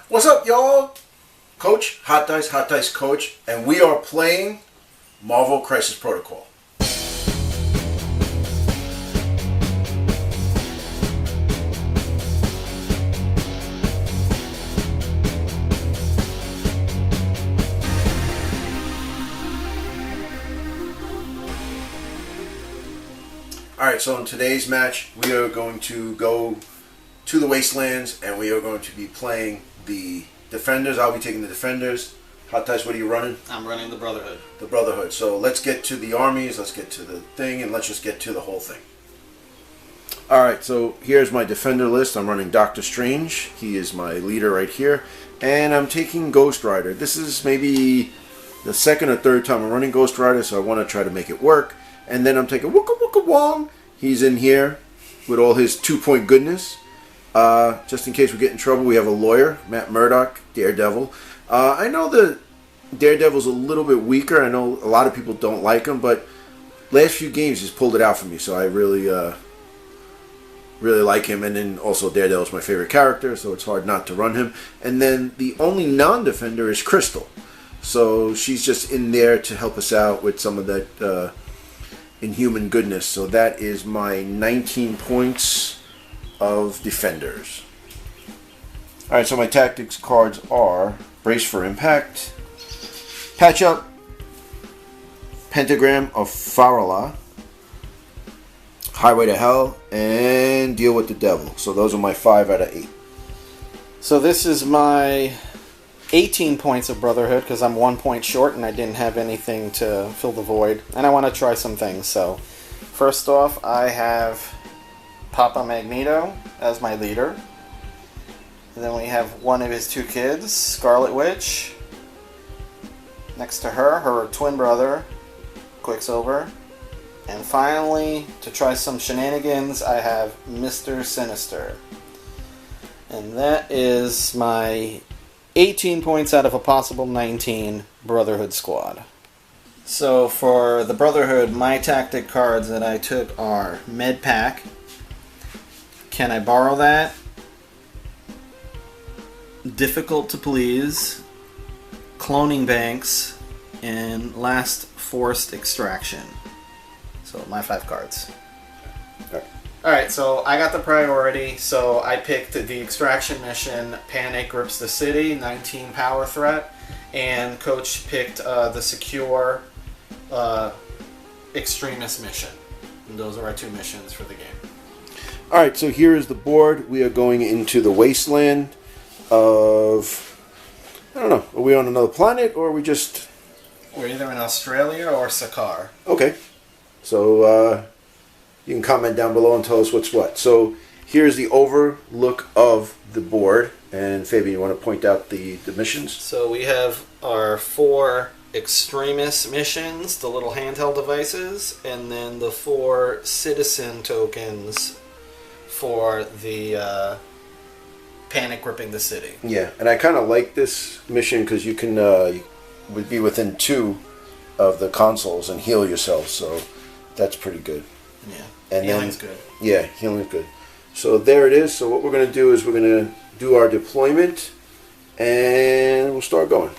What's up, y'all? Coach, Hot Dice Coach, and we are playing Marvel Crisis Protocol. Alright, so in today's match, we are going to go to the Wastelands, and we are going to be playing the Defenders. I'll be taking the Defenders. Hot Dice, what are you running? I'm running the Brotherhood. The Brotherhood. So let's get to the armies, let's get to the thing, and let's just get to the whole thing. Alright, so here's my Defender list. I'm running Doctor Strange. He is my leader right here. And I'm taking Ghost Rider. This is maybe the second or third time I'm running Ghost Rider, so I want to try to make it work. And then I'm taking Wooka Wooka Wong. He's in here with all his 2-point goodness. Just in case we get in trouble, we have a lawyer, Matt Murdock, Daredevil. I know the Daredevil's a little bit weaker. I know a lot of people don't like him, but last few games he's pulled it out for me, so I really like him. And then also Daredevil's my favorite character, so it's hard not to run him. And then the only non-defender is Crystal. So she's just in there to help us out with some of that inhuman goodness. So that is my 19 points of Defenders. Alright, so my tactics cards are Brace for Impact, Patch Up, Pentagram of Farala, Highway to Hell, and Deal with the Devil. So those are my 5 out of 8. So this is my 18 points of Brotherhood because I'm 1 point short and I didn't have anything to fill the void. And I want to try some things. So first off, I have Papa Magneto as my leader. And then we have one of his 2 kids, Scarlet Witch. Next to her, her twin brother, Quicksilver. And finally, to try some shenanigans, I have Mr. Sinister. And that is my 18 points out of a possible 19 Brotherhood squad. So for the Brotherhood, my tactic cards that I took are Med Pack. Can I borrow that? Difficult to Please, Cloning Banks, and Last Forced Extraction. So my 5 cards. Alright, so I got the priority, so I picked the Extraction mission, Panic Grips the City, 19 power threat, and Coach picked the Secure Extremist mission. And those are our 2 missions for the game. Alright, so here is the board. We are going into the wasteland of... I don't know, are we on another planet or are we just... We're either in Australia or Sakaar. Okay, so you can comment down below and tell us what's what. So here's the overlook of the board. And Fabian, you want to point out the missions? So we have our 4 Extremist missions, the little handheld devices, and then the 4 citizen tokens for the Panic Gripping the City. Yeah, and I kind of like this mission because you can you would be within 2 of the consoles and heal yourself, so that's pretty good. Yeah, and healing's good. Yeah, healing's good. So there it is. So what we're going to do is we're going to do our deployment, and we'll start going.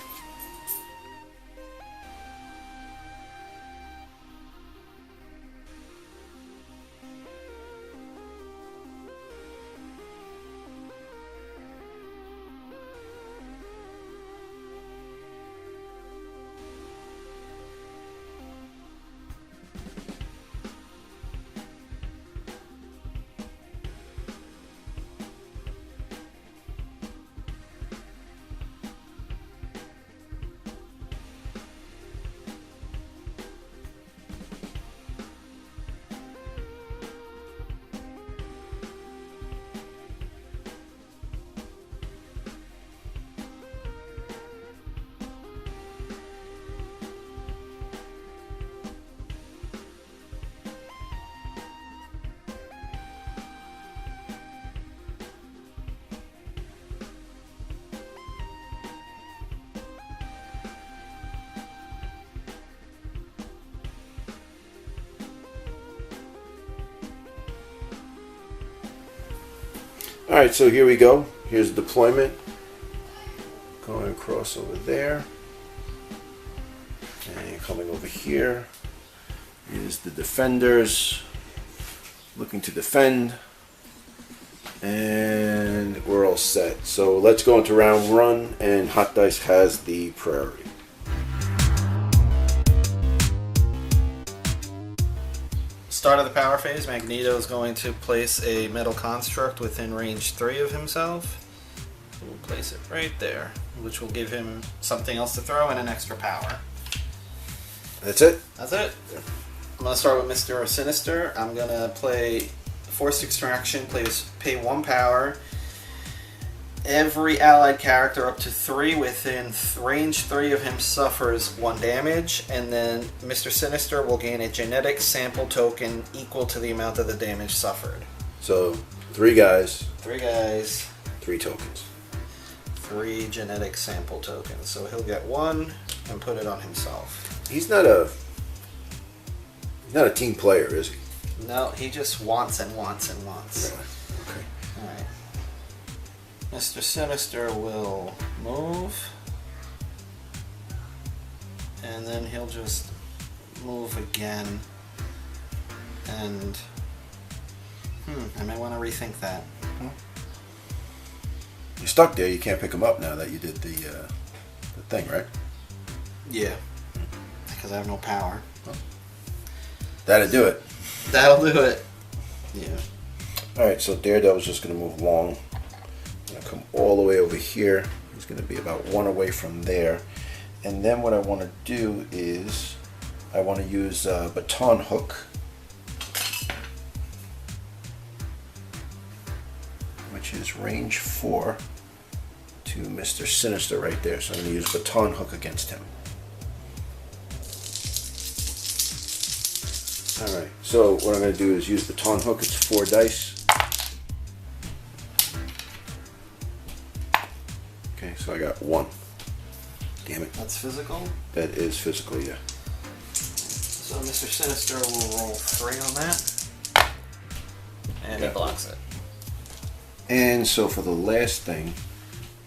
Alright, so here we go. Here's the deployment. going across over there. And coming over here is the defenders looking to defend. And we're all set. So let's go into round one, and Hot Dice has the priority. Start of the power phase, Magneto is going to place a metal construct within range 3 of himself. We'll place it right there, which will give him something else to throw and an extra power. That's it? That's it. I'm going to start with Mr. Sinister. I'm going to play Forced Extraction, pay 1 power. Every allied character up to 3 within range 3 of him suffers 1 damage, and then Mr. Sinister will gain a genetic sample token equal to the amount of the damage suffered. So, 3 guys. 3 guys. 3 tokens. 3 genetic sample tokens. So he'll get 1 and put it on himself. He's not a team player, is he? No, he just wants and wants and wants. Really? Okay. Alright. Mr. Sinister will move. And then he'll just move again. And I might want to rethink that. You're stuck there. You can't pick him up now that you did the thing, right? Yeah. Because I have no power. That'll do it. That'll do it. Yeah. Alright, so Daredevil's just going to move long. Going to come all the way over here. He's going to be about 1 away from there. And then what I want to do is I want to use a baton hook. Which is range 4 to Mr. Sinister right there. So I'm going to use baton hook against him. Alright, so what I'm going to do is use baton hook. It's 4 dice. Okay, so I got 1. Damn it. That's physical? That is physical, yeah. So Mr. Sinister will roll 3 on that. And he blocks it. And so for the last thing,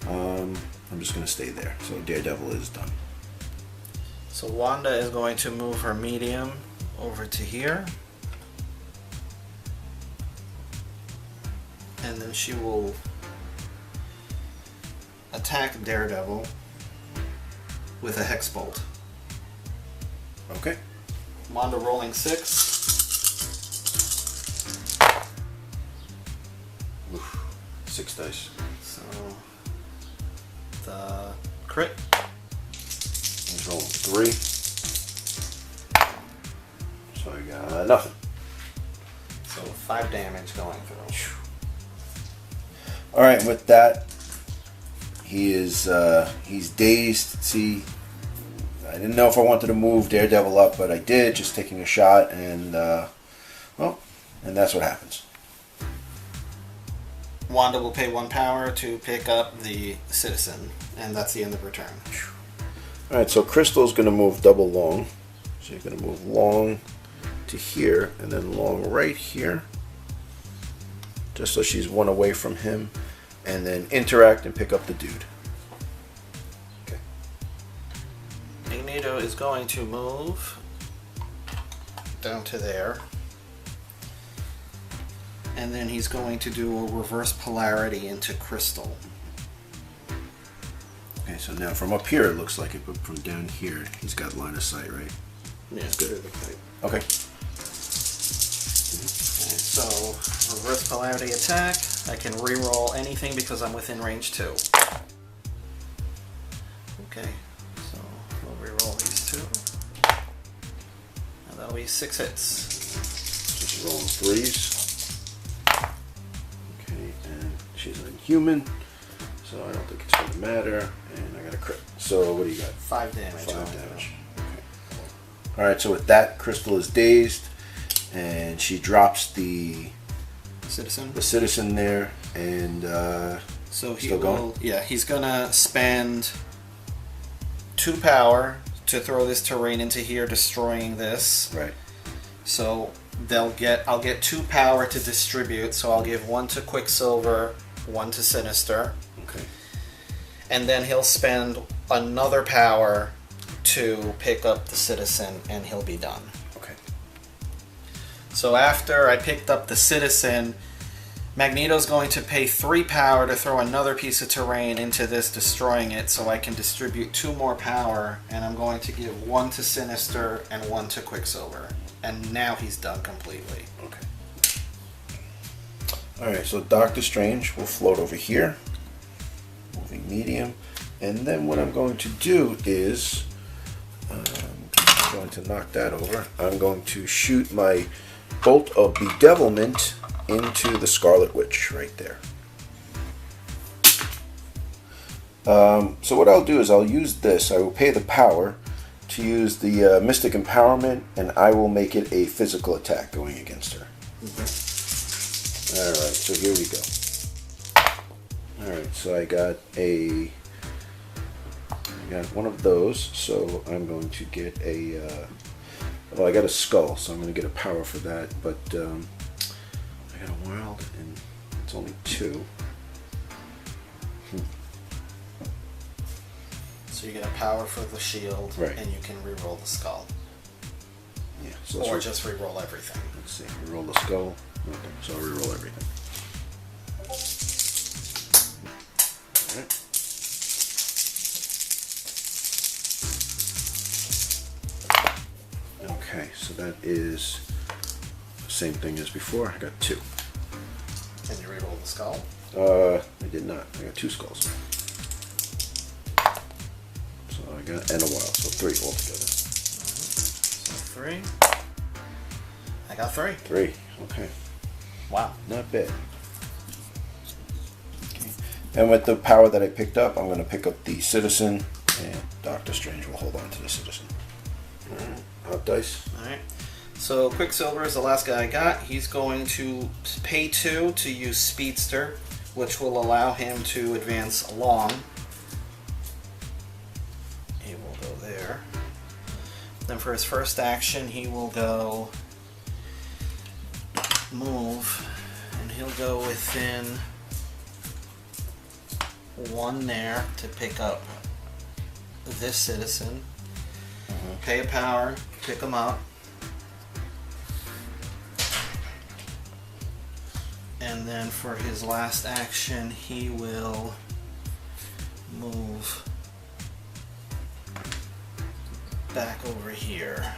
I'm just going to stay there. So Daredevil is done. So Wanda is going to move her medium over to here. And then she will attack Daredevil with a Hex Bolt. Okay. Wanda rolling 6. Oof. 6 dice. So the crit. He's rolling 3. So I got nothing. So 5 damage going through. Alright, with that, he's dazed. See, I didn't know if I wanted to move Daredevil up, but I did, just taking a shot, and and that's what happens. Wanda will pay 1 power to pick up the citizen, and that's the end of her turn. Alright, so Crystal's going to move double long. She's going to move long to here, and then long right here. Just so she's 1 away from him. And then interact and pick up the dude. Okay. Magneto is going to move down to there. And then he's going to do a reverse polarity into Crystal. Okay, so now from up here it looks like it, but from down here he's got line of sight, right? Yeah, That's good. Okay. So, reverse polarity attack. I can re-roll anything because I'm within range 2. Okay, so we'll re-roll these 2. And that'll be 6 hits. Just rolling 3s. Okay, and she's an inhuman, so I don't think it's going to matter. And I got a crit. So what do you got? 5 damage. 5 damage. Okay. Alright, so with that, Crystal is dazed, and she drops the citizen there, and so he still will, going? yeah, he's gonna spend 2 power to throw this terrain into here, destroying this. Right. So I'll get 2 power to distribute. So I'll give 1 to Quicksilver, 1 to Sinister. Okay. and then he'll spend another power to pick up the citizen, and he'll be done. Okay. So after I picked up the citizen, Magneto's going to pay 3 power to throw another piece of terrain into this, destroying it, so I can distribute 2 more power, and I'm going to give 1 to Sinister and 1 to Quicksilver. And now he's done completely. Okay. Alright, so Doctor Strange will float over here. Moving medium. And then what I'm going to do is, I'm going to knock that over. I'm going to shoot my bolt of bedevilment into the Scarlet Witch right there. So what I'll do is I'll use this. I will pay the power to use the Mystic Empowerment, and I will make it a physical attack going against her. Alright, so here we go. Alright, so I got one of those, so I'm going to get well, I got a skull, so I'm going to get a power for that, but I got a wild, and it's only 2. So you get a power for the shield, right, and you can reroll the skull. Yeah, so or just reroll everything. Let's see, reroll the skull. Okay, so I'll reroll everything. Alright. Okay, so that is the same thing as before. I got 2. Can you reroll the skull? I did not. I got 2 skulls. So I got, and a wild, so 3 altogether. So 3. I got 3. 3, okay. Wow. Not bad. Okay. And with the power that I picked up, I'm going to pick up the citizen, and Doctor Strange will hold on to the citizen. Alright, hot dice. Alright. So Quicksilver is the last guy I got. He's going to pay 2 to use Speedster, which will allow him to advance along. He will go there. Then for his first action, he will go move, and he'll go within 1 there to pick up this citizen. Pay a power, pick him up. And then for his last action, he will move back over here.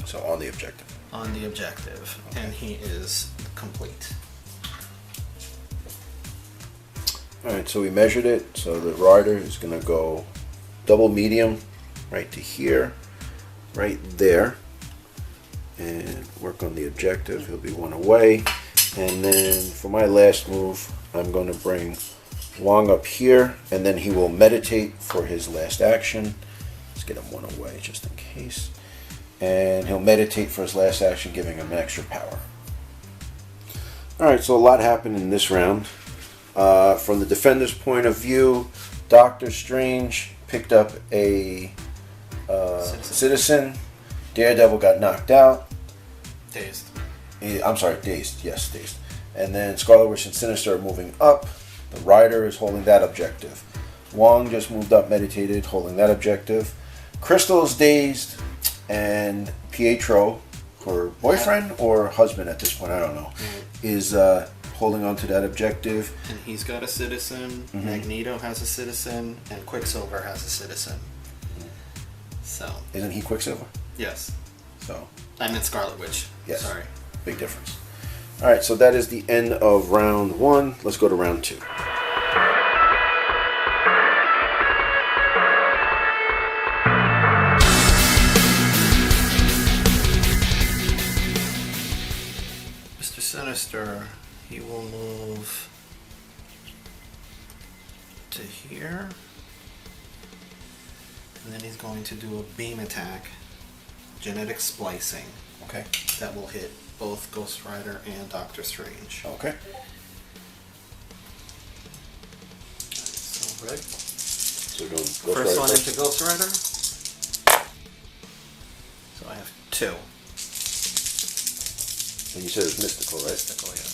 So on the objective. On the objective. Okay. And he is complete. Alright, so we measured it. So the rider is going to go double medium right to here, right there, and work on the objective. He'll be 1 away. And then for my last move, I'm going to bring Wong up here, and then he will meditate for his last action. Let's get him 1 away just in case. And he'll meditate for his last action, giving him an extra power. Alright, so a lot happened in this round. From the defender's point of view, Doctor Strange picked up a citizen. Daredevil got knocked out. Dazed. I'm sorry, dazed. Yes, dazed. And then Scarlet Witch and Sinister are moving up. The Rider is holding that objective. Wong just moved up, meditated, holding that objective. Crystal is dazed, and Pietro, her boyfriend or husband at this point, I don't know, is holding on to that objective. And he's got a citizen. Magneto has a citizen, and Quicksilver has a citizen. So. Isn't he Quicksilver? Yes. So. I meant Scarlet Witch. Yes. Sorry. Big difference. All right, so that is the end of round 1. Let's go to round 2. Mr. Sinister, he will move to here. And then he's going to do a beam attack. Genetic splicing. Okay. That will hit both Ghost Rider and Doctor Strange. Okay. So, right. So we're going Ghost First Rider one first. into Ghost Rider. So I have 2. And you said it was mystical, right? Mystical, yes.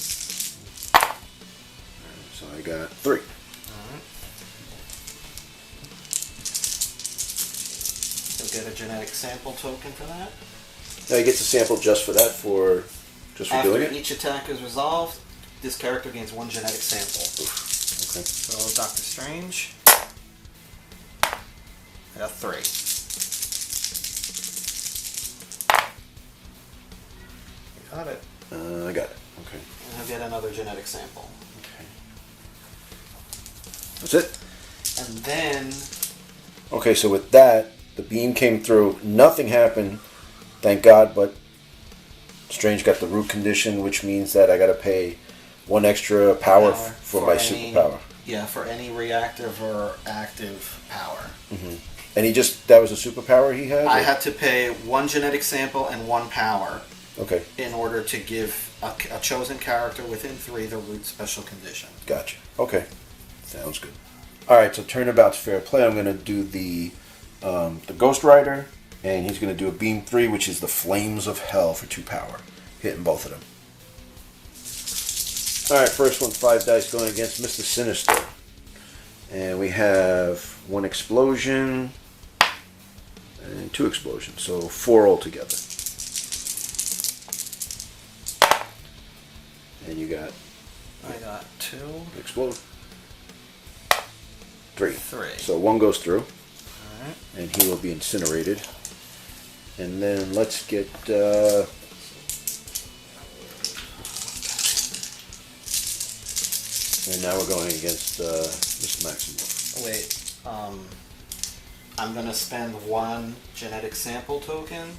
So I got 3. Alright. get a genetic sample token for that. Now he gets a sample just for that, for doing it? After each attack is resolved, this character gains 1 genetic sample. Okay. So, Doctor Strange. I got 3. You got it. I got it. Okay. And I'll get another genetic sample. Okay. That's it? And then... Okay, so with that, the beam came through. Nothing happened, thank God, but Strange got the root condition, which means that I got to pay 1 extra power for my superpower. Yeah, for any reactive or active power. Mm-hmm. And that was a superpower he had? I had to pay 1 genetic sample and 1 power. Okay. In order to give a chosen character within 3 the root special condition. Gotcha. Okay. Sounds good. Alright, so turnabout's fair play. I'm going to do the Ghost Rider, and he's going to do a Beam 3, which is the Flames of Hell for 2 power. Hitting both of them. Alright, first one, 5 dice going against Mr. Sinister. And we have 1 explosion and 2 explosions, so 4 altogether. And you got... I got 2. Explode. 3. 3. So 1 goes through. Alright. And he will be incinerated. And then let's get... And now we're going against Mr. Maximoff. Wait, I'm going to spend 1 genetic sample token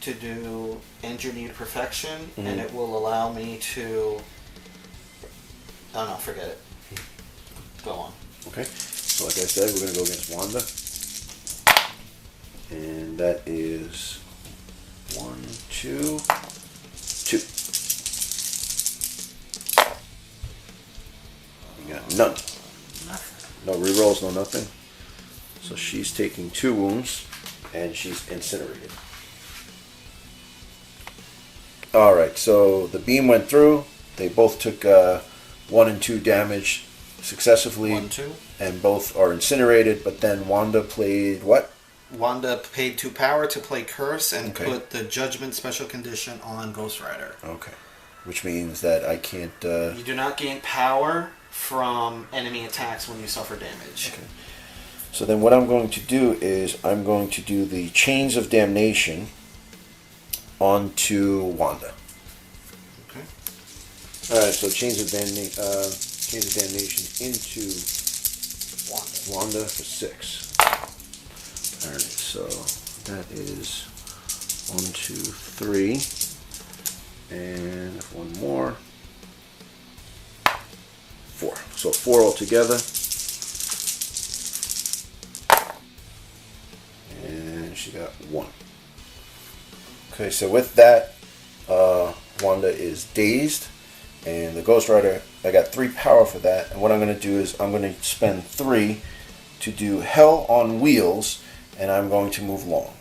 to do Engineered Perfection, and it will allow me to... Oh no, forget it. Go on. Okay, so like I said, we're going to go against Wanda. And that is 1, 2, 2. We got none. Nothing. No rerolls, no nothing. So she's taking 2 wounds, and she's incinerated. Alright, so the beam went through. They both took 1 and 2 damage successively. 1, 2. And both are incinerated, but then Wanda played what? Wanda paid 2 power to play Curse and Okay. put the Judgment special condition on Ghost Rider. Okay. Which means that I can't... You do not gain power from enemy attacks when you suffer damage. Okay. So then what I'm going to do is I'm going to do the Chains of Damnation onto Wanda. Okay. Alright, so Chains of Damnation into Wanda for 6. Alright, so that is 1, 2, 3. And 1 more. 4. So 4 altogether. And she got 1. Okay, so with that, Wanda is dazed. And the Ghost Rider, I got 3 power for that. And what I'm going to do is I'm going to spend 3 to do Hell on Wheels. And I'm going to move long.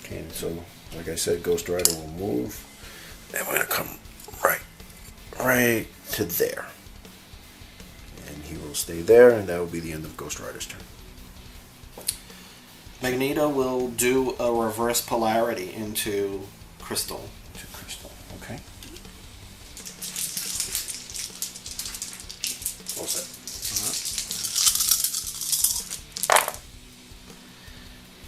Okay, so like I said, Ghost Rider will move. And we're going to come right to there. And he will stay there, and that will be the end of Ghost Rider's turn. Magneto will do a reverse polarity into Crystal. To Crystal, okay. All set.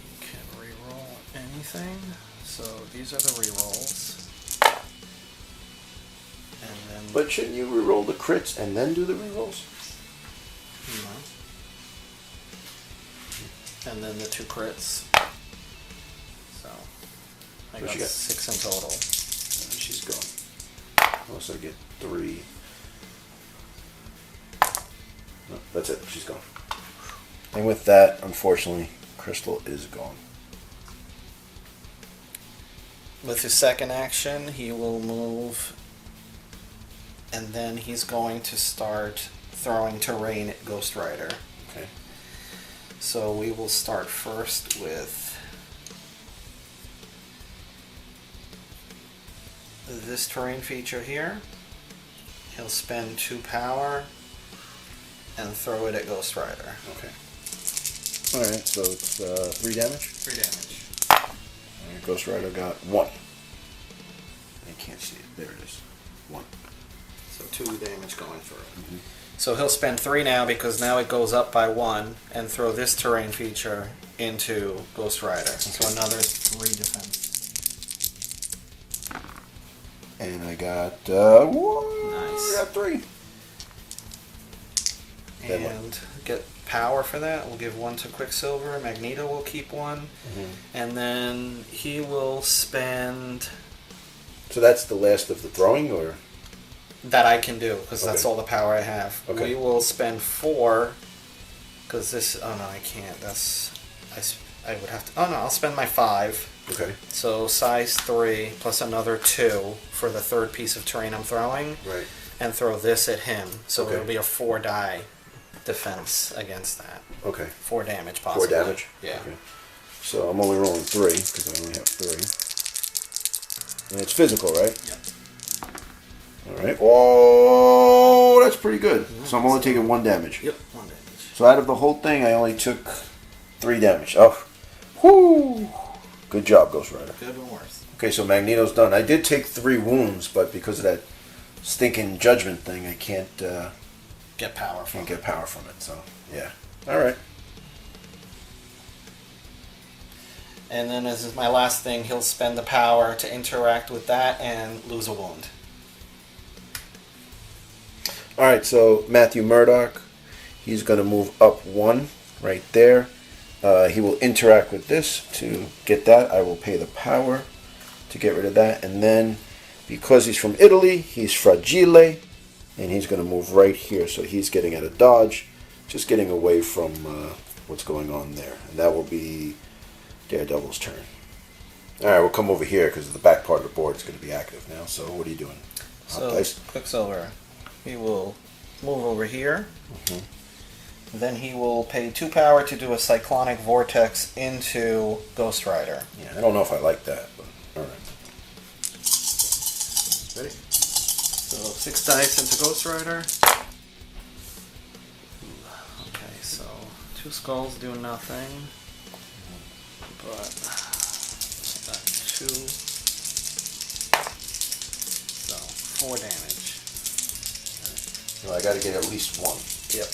You can reroll anything. So these are the rerolls. And then... But shouldn't you reroll the crits and then do the rerolls? No. And then the 2 crits. So I got 6 in total. She's gone. Also get 3. No, that's it. She's gone. And with that, unfortunately, Crystal is gone. With his second action, he will move, and then he's going to start throwing terrain at Ghost Rider. Okay. So we will start first with this terrain feature here. He'll spend 2 power and throw it at Ghost Rider. Okay. Alright, so it's 3 damage. 3 damage. And Ghost Rider got 1. I can't see it. There it is. 1. So 2 damage going through. Mm-hmm. So he'll spend 3 now because now it goes up by 1 and throw this terrain feature into Ghost Rider. Okay. So another 3 defense. And I got 1. Nice. I got 3. And get power for that. We'll give 1 to Quicksilver. Magneto will keep 1. Mm-hmm. And then he will spend... So that's the last of the throwing, or...? That I can do, because that's all the power I have. Okay. We will spend 4, because this... Oh, no, I can't. I would have to... Oh, no, I'll spend my 5. Okay. So size 3 plus another 2 for the 3rd piece of terrain I'm throwing. Right. And throw this at him. So Okay. it'll be a 4 die defense against that. Okay. 4 damage possibly. 4 damage? Yeah. Okay. So I'm only rolling 3, because I only have 3. And it's physical, right? Yep. Alright. Oh, that's pretty good. So I'm only taking 1 damage. Yep, 1 damage. So out of the whole thing, I only took 3 damage. Oh. Whoo! Good job, Ghost Rider. Good one worse. Okay, so Magneto's done. I did take 3 wounds, but because of that stinking judgment thing, I can't Get power from get power from it. So, yeah. Alright. And then as is my last thing, he'll spend the power to interact with that and lose a wound. Alright, so Matthew Murdock, he's going to move up 1 right there. He will interact with this to get that. I will pay the power to get rid of that. And then, because he's from Italy, he's fragile, and he's going to move right here. So he's getting out of dodge, just getting away from what's going on there. And that will be Daredevil's turn. Alright, we'll come over here because the back part of the board is going to be active now. So what are you doing? So, Quicksilver, he will move over here. Mm-hmm. Then he will pay 2 power to do a Cyclonic Vortex into Ghost Rider. Yeah, I don't know if I like that, but alright. Ready? So 6 dice into Ghost Rider. Okay, so 2 skulls do nothing. But that 2. So 4 damage. Well, I got to get at least 1. Yep.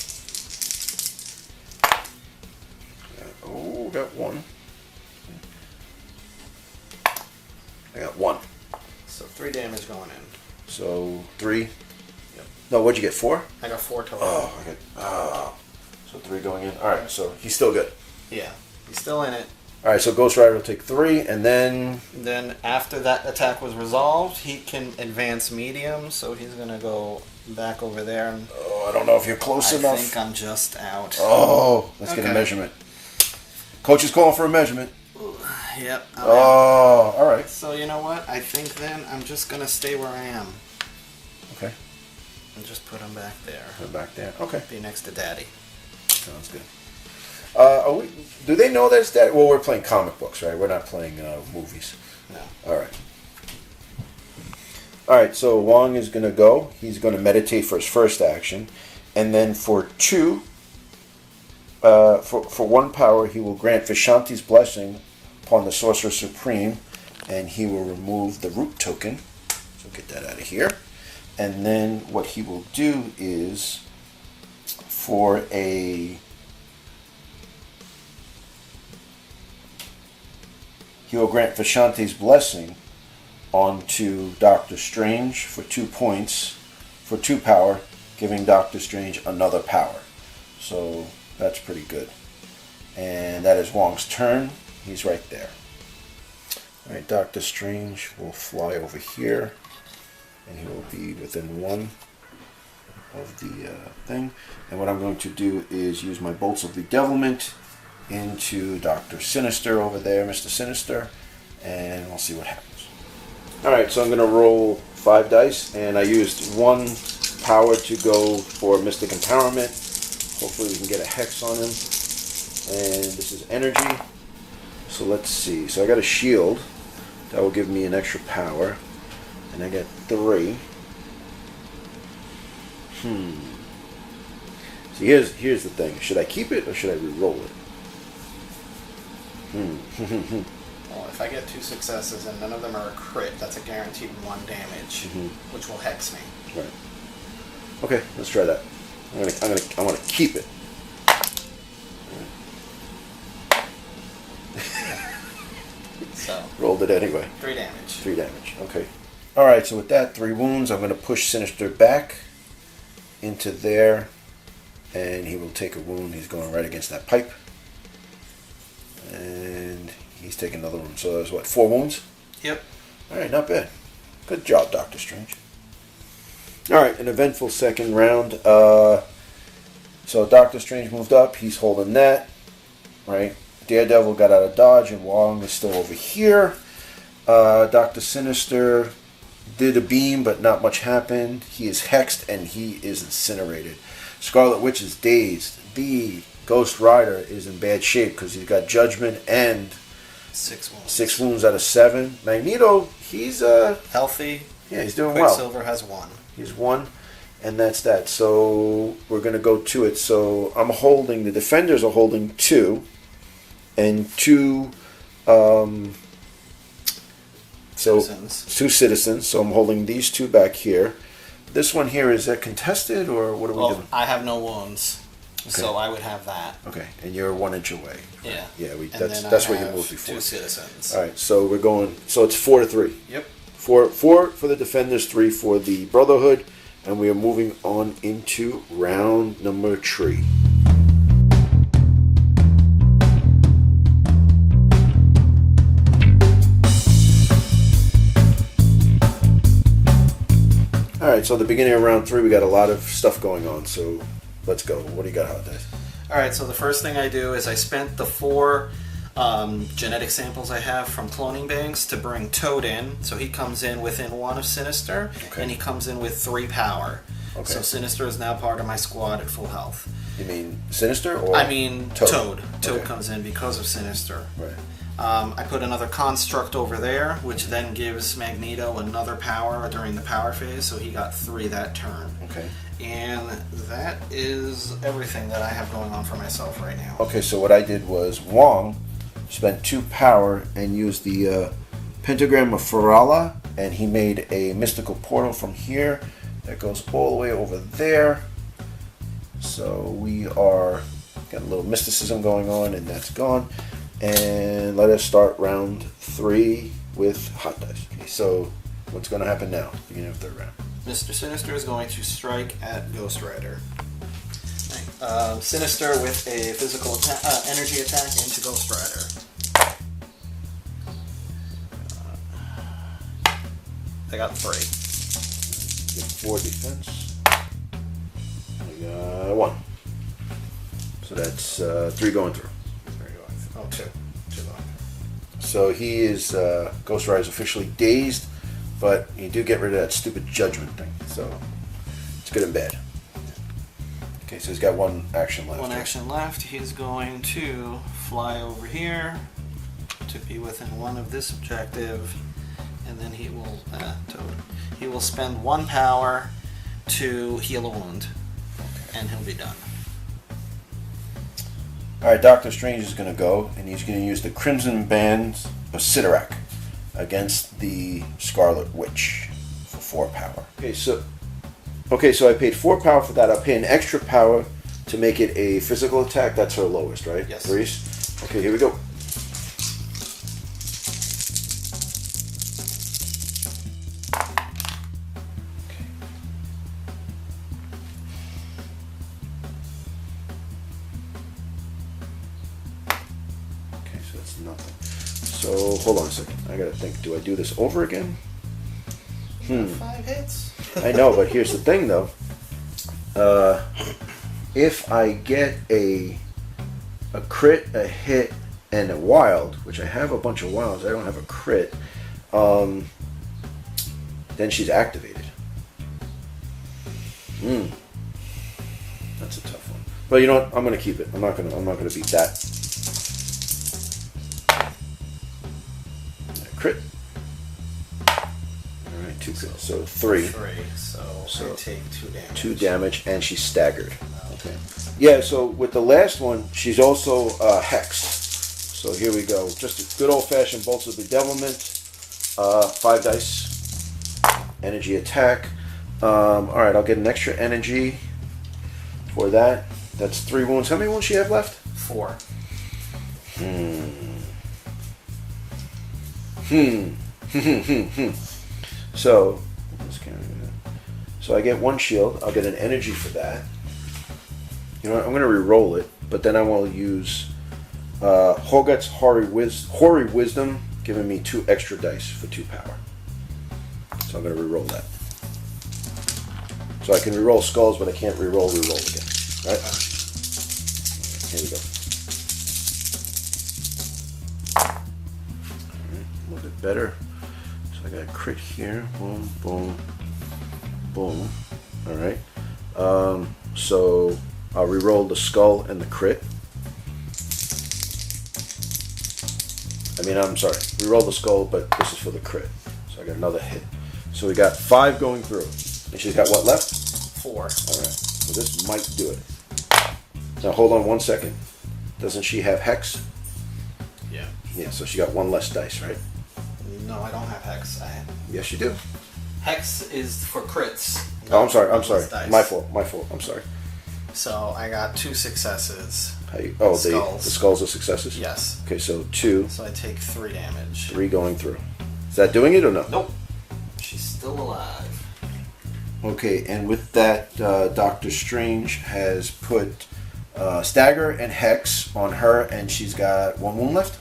Oh, got 1. I got 1. So 3 damage going in. So 3. Yep. No, what'd you get? 4? I got 4 total. Oh, I got. So 3 going in. All right, so he's still good. Yeah, he's still in it. All right, so Ghost Rider will take 3, and then. Then after that attack was resolved, he can advance medium. So he's gonna go back over there. And Oh, I don't know if you're close enough. I think I'm just out. Oh, let's get a measurement. Coach is calling for a measurement. Yep. Oh, all right. So you know what? I think then I'm just gonna stay where I am. Okay. And just put him back there. Put him back there. Okay. Be next to Daddy. Sounds good. Do they know that's that? Well, we're playing comic books, right? We're not playing movies. No. All right. All right, so Wong is going to go. He's going to meditate for his first action. And then for 2, for 1 power, he will grant Vishanti's blessing upon the Sorcerer Supreme. And he will remove the root token. So get that out of here. And then what he will do is for a... He will grant Vishanti's blessing onto Doctor Strange for 2 points, for 2 power, giving Doctor Strange another power. So that's pretty good. And that is Wong's turn. He's right there. Alright, Doctor Strange will fly over here, and he will be within 1 of the thing. And what I'm going to do is use my Bolts of Bedevilment into Dr. Sinister over there, Mr. Sinister, and we'll see what happens. Alright, so I'm going to roll 5 dice, and I used 1 power to go for Mystic Empowerment. Hopefully we can get a Hex on him. And this is energy. So let's see. So I got a shield. That will give me an extra power. And I got 3. So here's the thing. Should I keep it or should I re-roll it? Well, if I get 2 successes and none of them are a crit, that's a guaranteed 1 damage, which will hex me. Right. Okay, let's try that. I want to keep it. So rolled it anyway. 3 damage. 3 damage. Okay. All right. So with that, 3 wounds. I'm going to push Sinister back into there, and he will take a wound. He's going right against that pipe, and he's taking another one. So there's what, 4 wounds? Yep. All right, not bad. Good job, Doctor Strange. All right, an eventful second round. So Doctor Strange moved up. He's holding that. Right. Daredevil got out of dodge, and Wong is still over here. Dr. Sinister did a beam, but not much happened. He is hexed, and he is incinerated. Scarlet Witch is dazed. The Ghost Rider is in bad shape because he's got Judgment and 6 wounds. 6 wounds out of 7. Magneto, he's healthy. Yeah, he's doing well. Quicksilver has 1. He's 1, and that's that. So we're going to go to it. So I'm holding, the Defenders are holding 2, and 2 citizens. 2 citizens. So I'm holding these 2 back here. This one here, is that contested, or what are we doing? I have no wounds, so I would have that. Okay, and you're 1 inch away. Right? Yeah. Yeah, And that's where you moved before. 2 citizens. All right, so we're going. So it's 4-3. Yep. 4 for the Defenders, 3 for the Brotherhood, and we are moving on into round number 3. All right, so at the beginning of round 3, we got a lot of stuff going on. So let's go. What do you got, Hot Dice? All right, so the first thing I do is I spent the 4 genetic samples I have from cloning banks to bring Toad in. So he comes in within 1 of Sinister, and he comes in with 3 power. Okay. So Sinister is now part of my squad at full health. You mean Sinister, or I mean Toad. Toad Okay. comes in because of Sinister. Right. I put another construct over there, which then gives Magneto another power during the power phase, so he got 3 that turn. Okay. And that is everything that I have going on for myself right now. Okay, so what I did was Wong spent 2 power and used the pentagram of Farala, and he made a mystical portal from here that goes all the way over there. So we are got a little mysticism going on, and that's gone. And let us start round 3 with Hot Dice. Okay, so what's going to happen now? Beginning of 3rd round. Mr. Sinister is going to strike at Ghost Rider. Sinister with a physical energy attack into Ghost Rider. I got 3. Get 4 defense. I got 1. So that's 3 going through. Oh, 2. 2 going. So he is Ghost Rider is officially dazed, but you do get rid of that stupid Judgment thing. So it's good and bad. Okay, so he's got 1 action left. 1 action left. He's going to fly over here to be within 1 of this objective, and then he will he will spend 1 power to heal a wound, and he'll be done. All right, Doctor Strange is going to go, and he's going to use the Crimson Bands of Sidorak against the Scarlet Witch for 4 power. Okay, so I paid 4 power for that. I'll pay an extra power to make it a physical attack. That's her lowest, right? Yes. 3s? Okay, here we go. Okay, so that's nothing. So, hold on a second. I gotta think. Do I do this over again? 5 hits? I know, but here's the thing, though. If I get a crit, a hit, and a wild, which I have a bunch of wilds, I don't have a crit, then she's activated. That's a tough one. But you know what? I'm gonna keep it. I'm not gonna beat that. Crit. Alright, 2 crits. So 3. 3, so I take 2 damage. 2 damage, and she's staggered. Okay. Yeah, so with the last one, she's also hexed. So here we go. Just a good old-fashioned bolts of bedevilment. 5 dice. Energy attack. Alright, I'll get an extra energy for that. That's 3 wounds. How many wounds do you have left? 4. So, I get 1 shield. I'll get an energy for that. You know what? I'm going to re-roll it, but then I will use Hogarth's Hoary Wisdom, giving me 2 extra dice for 2 power. So I'm going to re-roll that. So I can re-roll skulls, but I can't re-roll again. Right? Here we go. Alright, a little bit better. So I got a crit here. Boom, boom, boom. Alright. So I'll re-roll the skull and the crit. I'm sorry. Re-roll the skull, but this is for the crit. So I got another hit. So we got 5 going through. And she's got what left? 4. Alright. So this might do it. Now hold on 1 second. Doesn't she have Hex? Yeah. Yeah, so she got 1 less dice, right? No, I don't have Hex. Yes, you do. Hex is for crits. Oh, I'm sorry. Dice. My fault. I'm sorry. So I got 2 successes. The skulls are successes? Yes. Okay, so 2. So I take 3 damage. 3 going through. Is that doing it or no? Nope. She's still alive. Okay, and with that, Doctor Strange has put Stagger and Hex on her, and she's got 1 wound left?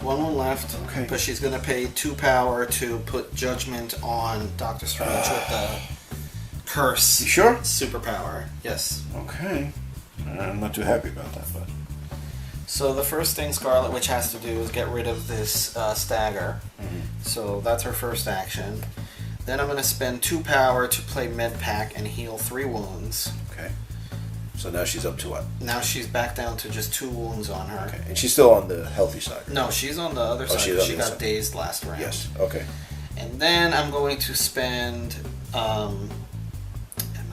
1 wound left. Okay. But she's going to pay 2 power to put Judgment on Doctor Strange with the curse. You sure? Superpower. Yes. Okay. I'm not too happy about that, but... So the first thing Scarlet Witch has to do is get rid of this Stagger. Mm-hmm. So that's her first action. Then I'm going to spend 2 power to play Med Pack and heal 3 wounds. Okay. So now she's up to what? Now she's back down to just 2 wounds on her. Okay. And she's still on the healtzy side? Right? No, she's on the other side. She got dazed last round. Yes. Okay. And then I'm going to spend... am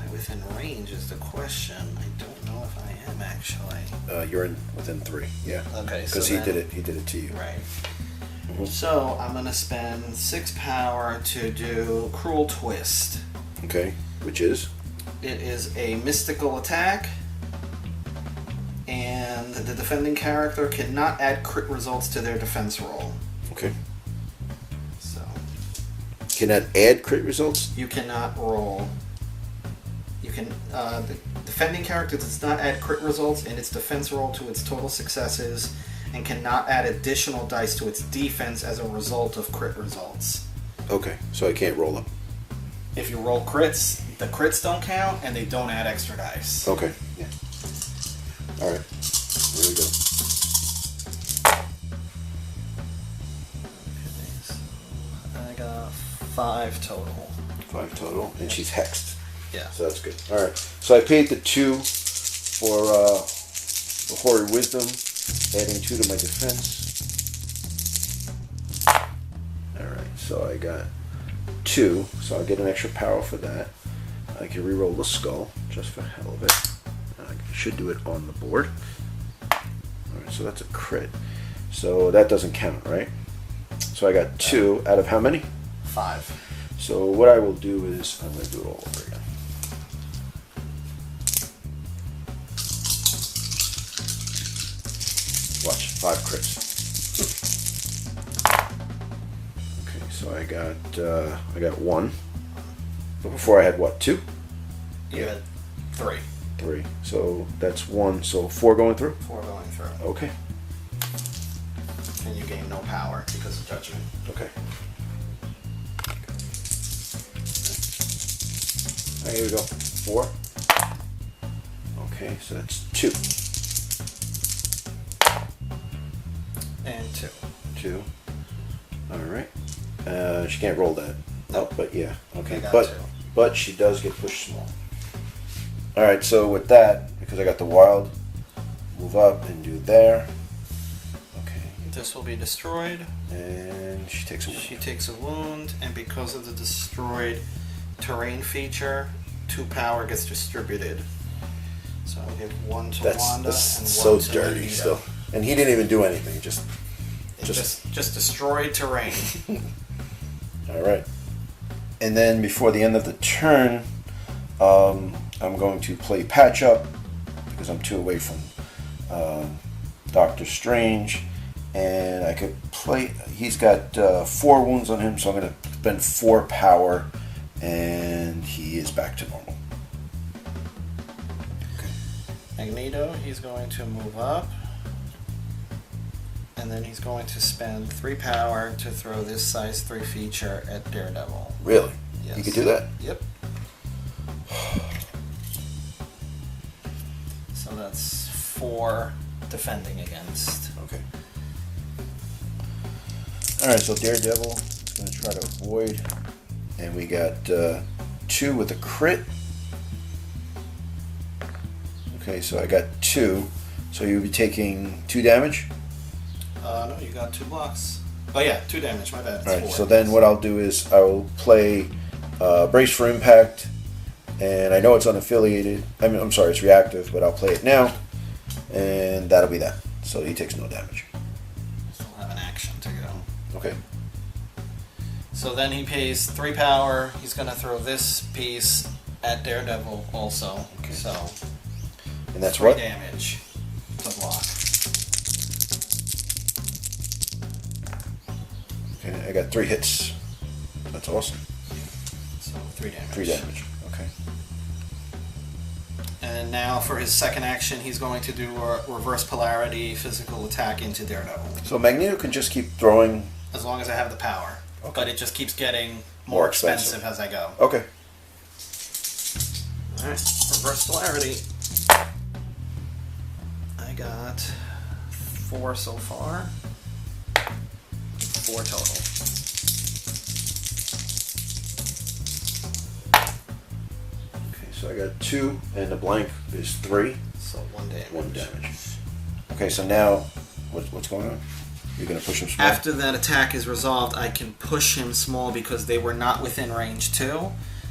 I within range is the question. I don't know if I am actually. You're within 3. Yeah. Okay. Because so he did it to you. Right. Mm-hmm. So I'm going to spend 6 power to do Cruel Twist. Okay. Which is? It is a mystical attack, and the defending character cannot add crit results to their defense roll. Okay. So Can that add crit results? you cannot roll. You can. The defending character does not add crit results in its defense roll to its total successes, and cannot add additional dice to its defense as a result of crit results. Okay. So I can't roll them. If you roll crits, the crits don't count, and they don't add extra dice. Okay. Yeah. All right. Here we go. Okay, so I got 5 total. 5 total, and she's hexed. Yeah. So that's good. All right. So I paid the 2 for the Hoary Wisdom, adding 2 to my defense. All right. So I got 2, so I'll get an extra power for that. I can re-roll the skull just for hell of it. I should do it on the board. Alright, so that's a crit. So that doesn't count, right? So I got 2 out of how many? 5. So what I will do is, I'm going to do it all over again. Watch, 5 crits. Okay, so I got 1. But before I had what, 2? You had 3. 3. So that's 1. So 4 going through? 4 going through. Okay. And you gain no power because of Judgment. Okay. Alright, here we go. 4. Okay, so that's 2. And 2. 2. Alright. She can't roll that. Nope. But yeah. Okay. I got But 2. But she does get pushed small. Alright, so with that, because I got the wild, move up and do there. Okay. This will be destroyed. And she takes a wound. She takes a wound, and because of the destroyed terrain feature, 2 power gets distributed. So I'll give 1 to Wanda That's and 1 so to dirty Magneto. still. And he didn't even do anything, just It just destroyed terrain. All right. And then before the end of the turn, I'm going to play Patch Up because I'm 2 away from Doctor Strange. And I could play... He's got 4 wounds on him, so I'm going to spend 4 power. And he is back to normal. Okay. Magneto, he's going to move up. And then he's going to spend 3 power to throw this size 3 feature at Daredevil. Really? Yes. You could do that? Yep. So that's 4 defending against. Okay. Alright, so Daredevil is going to try to avoid. And we got 2 with a crit. Okay, so I got 2. So you'll be taking 2 damage? No, you got 2 blocks. Oh yeah, 2 damage, my bad. It's Alright, 4. so then what I'll do is I will play Brace for Impact. And I know it's unaffiliated. I'm sorry, it's reactive, but I'll play it now. And that'll be that. So he takes no damage. Still have an action to go. Okay. So then he pays 3 power. He's going to throw this piece at Daredevil also. Okay. So, And that's 3 what? damage to block. Okay, I got 3 hits. That's awesome. So 3 damage. 3 damage. Okay. And now for his second action, he's going to do a reverse polarity physical attack into Daredevil. So Magneto can just keep throwing. As long as I have the power. Okay. But it just keeps getting More more expensive. expensive as I go. Okay. Alright, reverse polarity. I got 4 so far. 4 total. Okay, so I got 2, and the blank is 3. So 1 damage. 1 damage. Okay, so now, what's going on? You're going to push him small? After that attack is resolved, I can push him small because they were not within range too.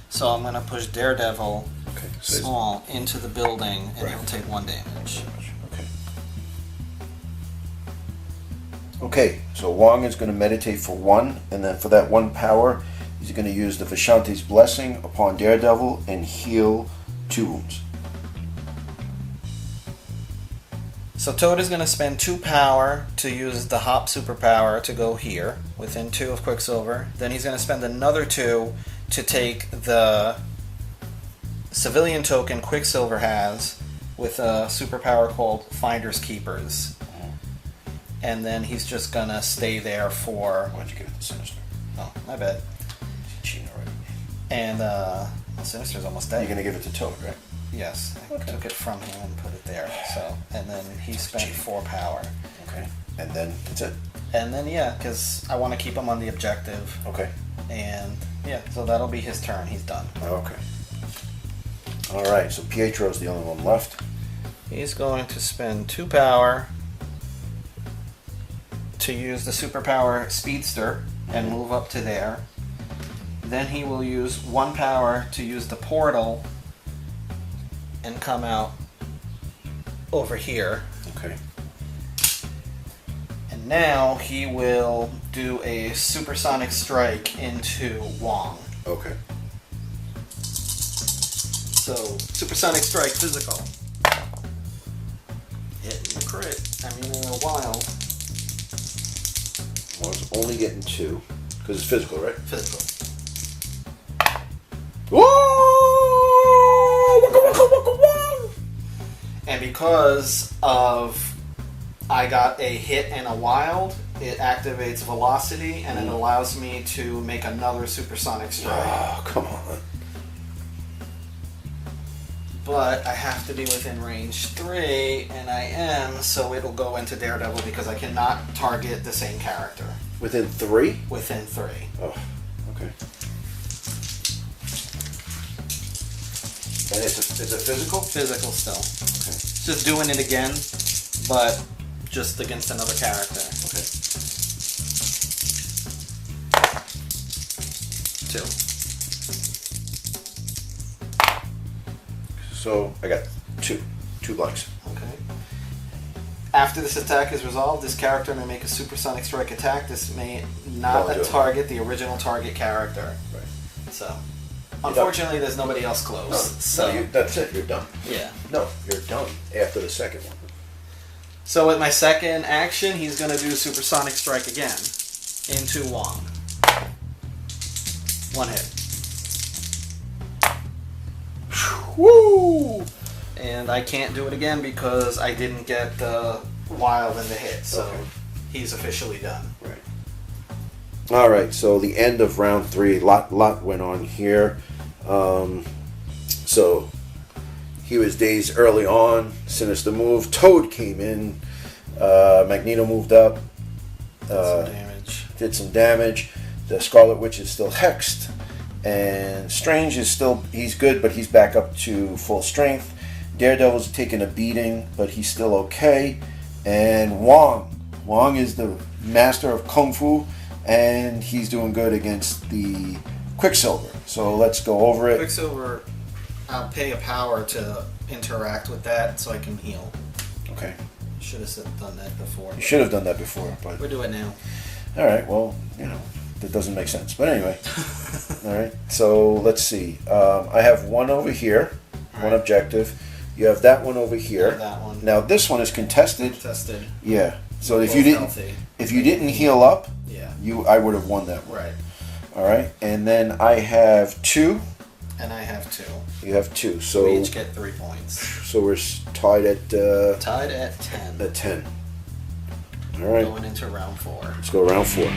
So I'm going to push Daredevil Okay, so small into the building, and Right. he'll take 1 damage. Okay. Okay, so Wong is going to meditate for 1, and then for that 1 power, he's going to use the Vishanti's Blessing upon Daredevil and heal 2 wounds. So Toad is going to spend 2 power to use the Hop superpower to go here, within 2 of Quicksilver. Then he's going to spend another 2 to take the civilian token Quicksilver has with a superpower called Finders Keepers. And then he's just going to stay there for... Why'd you give it to Sinister? Oh, my bad. He's cheating already. And Sinister's almost dead. You're going to give it to Toad, right? Yes, I took it from him and put it there. So, and then he spent 4 power. Okay. And then that's it? And then, yeah, because I want to keep him on the objective. Okay. And, yeah, so that'll be his turn. He's done. Okay. Alright, so Pietro's the only one left. He's going to spend 2 power to use the superpower Speedster and move up to there. Then he will use 1 power to use the portal and come out over here. Okay. And now he will do a supersonic strike into Wong. Okay. So, supersonic strike physical. Hitting the crit. I mean, in a while. Well, it's only getting 2. Because it's physical, right? Physical. And because of I got a hit and a wild, it activates velocity and it allows me to make another supersonic strike. Oh, come on. But I have to be within range 3, and I am, so it'll go into Daredevil because I cannot target the same character. Within 3? Within 3. Oh, okay. And it's a physical? Physical still. Okay. Just doing it again, but just against another character. Okay. 2. So I got 2 blanks. Okay. After this attack is resolved, this character may make a supersonic strike attack. This may not target the original target character. Right. So, unfortunately, there's nobody else close. That's it. You're done. Yeah. No, you're done after the second one. So with my second action, he's going to do supersonic strike again into Wong. 1 hit. Woo! And I can't do it again because I didn't get the wild in the hit. So he's officially done. Right. All right. So the end of round 3. Lot went on here. So he was dazed early on. Sinister move. Toad came in. Magneto moved up. Did some damage. The Scarlet Witch is still hexed. And Strange is still, he's good, but he's back up to full strength. Daredevil's taking a beating, but he's still okay. And Wong is the master of Kung Fu, and he's doing good against the Quicksilver. So let's go over it. Quicksilver, I'll pay a power to interact with that so I can heal. Okay. Should have done that before. You should have done that before, but we'll do it now. All right. Well, that doesn't make sense. But anyway. All right. So let's see. I have one over here, one objective. You have that one over here. That one. Now this one is contested. Yeah. So if you didn't heal up, I would have won that one. Right. All right. And then I have 2. And I have 2. You have 2. So we each get 3 points. So we're tied at 10. At 10. All right. Going into round 4. Let's go round 4.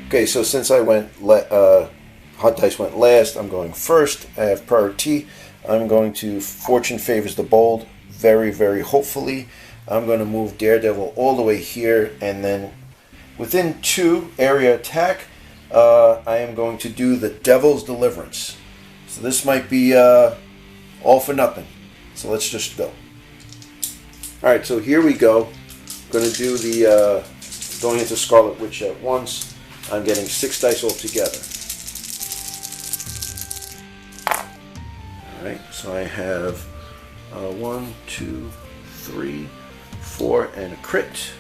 Okay, so since I went, Hot Dice went last, I'm going first. I have priority. I'm going to Fortune Favors the Bold, very, very hopefully. I'm going to move Daredevil all the way here, and then within 2 area attack, I am going to do the Devil's Deliverance. So this might be all for nothing. So let's just go. All right, so here we go. I'm going to do the going into Scarlet Witch at once. I'm getting 6 dice altogether. All right, so I have 1, 2, 3, 4, and a crit.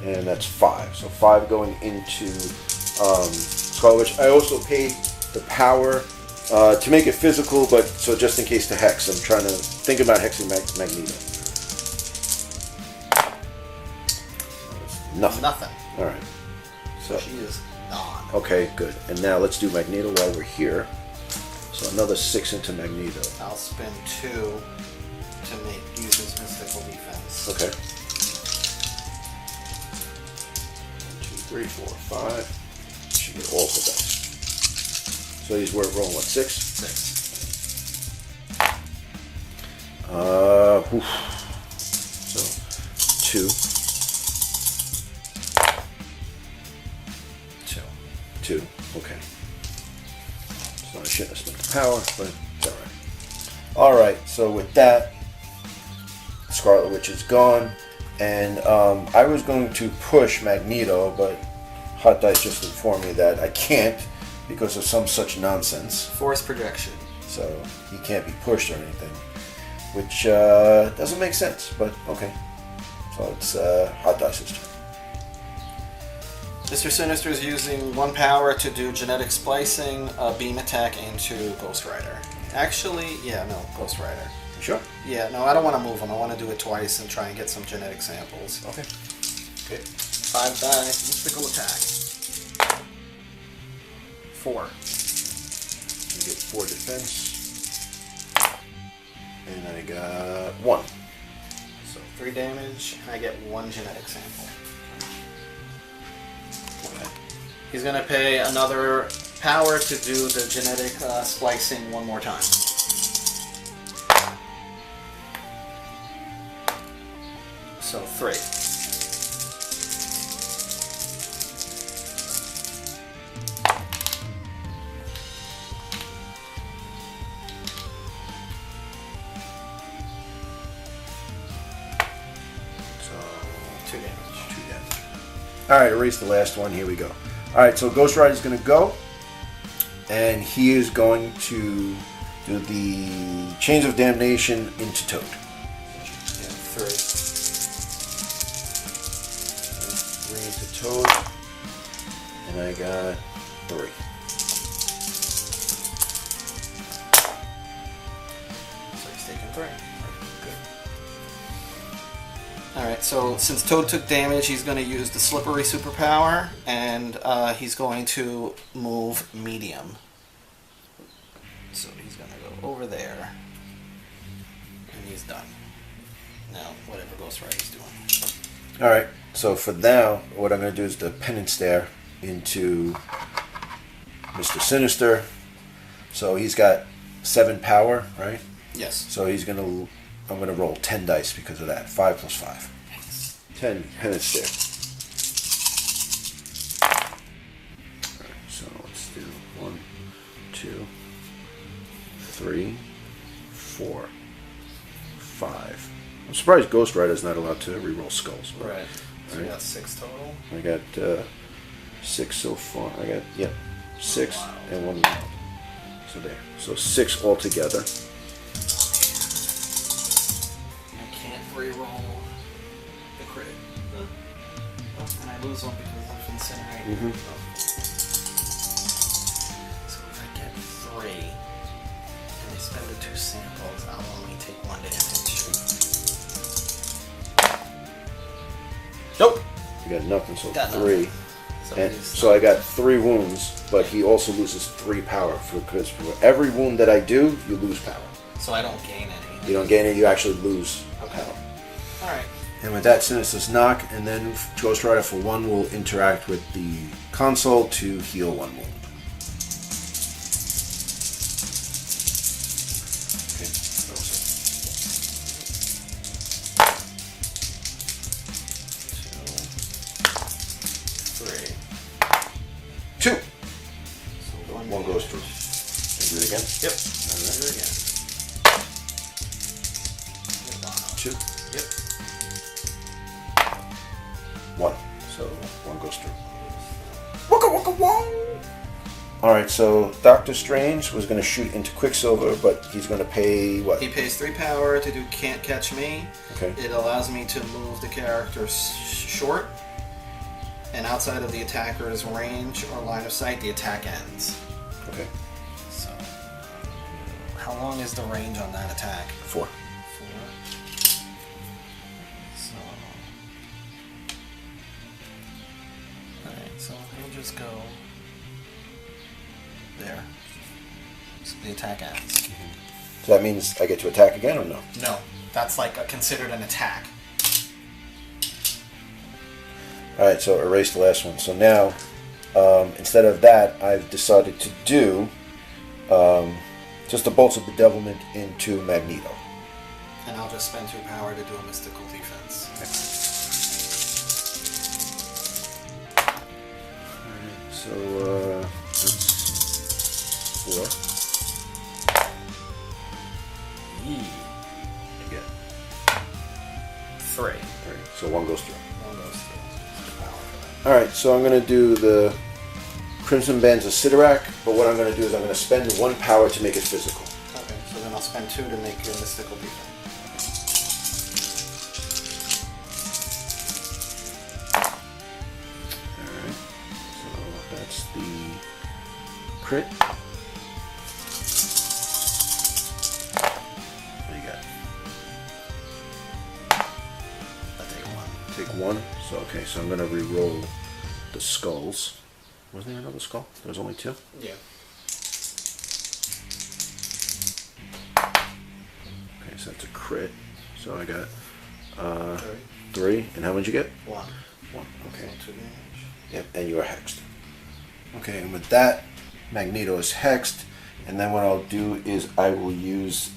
And that's 5. So 5 going into Scarlet Witch. I also paid the power to make it physical, but so just in case to hex. I'm trying to think about hexing Magneto. Nothing. All right. So she is gone. Okay, good. And now let's do Magneto while we're here. So another 6 into Magneto. I'll spend 2 to use his mystical defense. Okay. 1, 2, 3, 4, 5. Should get all the dice. So he's rolling what? 6? 6. So 2. 2. Okay. So I shouldn't have spent the power, but it's alright. Alright, so with that, Scarlet Witch is gone. And I was going to push Magneto, but Hot Dice just informed me that I can't because of some such nonsense. Force projection. So he can't be pushed or anything. Which doesn't make sense, but okay. So it's Hot Dice's turn. Mr. Sinister is using 1 power to do genetic splicing, a beam attack into Ghost Rider. Actually, Ghost Rider. Sure? Yeah, no, I don't want to move him. I want to do it twice and try and get some genetic samples. Okay. 5 die, mystical attack. 4. You get 4 defense. And I got 1. So 3 damage, and I get 1 genetic sample. He's going to pay another power to do the genetic splicing 1 more time. So 3. So 2 damage. 2 damage. Alright, erase the last one. Here we go. Alright, so Ghost Rider is going to go. And he is going to do the Chains of Damnation into Toad. Yeah, 3. 3 into Toad. And I got 3. So he's taking 3. Good. Alright, so since Toad took damage, he's going to use the Slippery Superpower, and he's going to move medium. So he's going to go over there, and he's done. Now, whatever Ghost Rider's doing. Alright, so for now, what I'm going to do is the Penance Stare into Mr. Sinister. So he's got 7 power, right? Yes. So I'm going to roll 10 dice because of that. 5 plus 5. 10 Penance Stare. Alright, so let's do 1, 2, 3, 4, 5. I'm surprised Ghost Rider's not allowed to reroll skulls. Right. So you got 6 total? I got 6 so far. I got, 6 and 1 wild. So there. So 6 altogether. I can't reroll the crit. And I lose one because of Incinerate. Mm-hmm. So if I get 3 and I spend the 2 samples, I'll only take 1 damage. Nope. You got nothing, so Got 3. Nothing. So I got 3 wounds, but he also loses 3 power because for every wound that I do, you lose power. So I don't gain any. You don't gain it, you actually lose power. Alright. And with that, Sinister's knock, and then Ghost Rider for 1 will interact with the console to heal 1 wound. Okay, Two. So 1 goes through. Can you do it again? Yep. Alright. Do it again. 2. Yep. 1. So 1 goes through. Waka waka wong! Alright, so Doctor Strange was going to shoot into Quicksilver, but he's going to pay what? He pays 3 power to do Can't Catch Me. Okay. It allows me to move the character short, and outside of the attacker's range or line of sight, the attack ends. Okay. So, how long is the range on that attack? 4. 4. So, alright, so he'll just go there. So the attack ends. So that means I get to attack again or no? No, that's like considered an attack. Alright, so erase the last one. So now, instead of that, I've decided to do just the Bolts of Bedevilment into Magneto. And I'll just spend 2 power to do a mystical defense. Alright, so that's 4. You get 3. 3. So 1 goes through. 1 goes through. Alright, so I'm going to do the Crimson Bands of Sidorak, but what I'm going to do is I'm going to spend 1 power to make it physical. Okay, so then I'll spend 2 to make your mystical defense. Alright, so that's the crit. What do you got? I'll take 1. Take 1. So, okay, so I'm going to re-roll the skulls. Wasn't there another skull? There was only 2? Yeah. Okay, so that's a crit. So I got 3. And how much you get? 1. 1. Okay. So 2 damage. Yep, and you are hexed. Okay, and with that, Magneto is hexed. And then what I'll do is I will use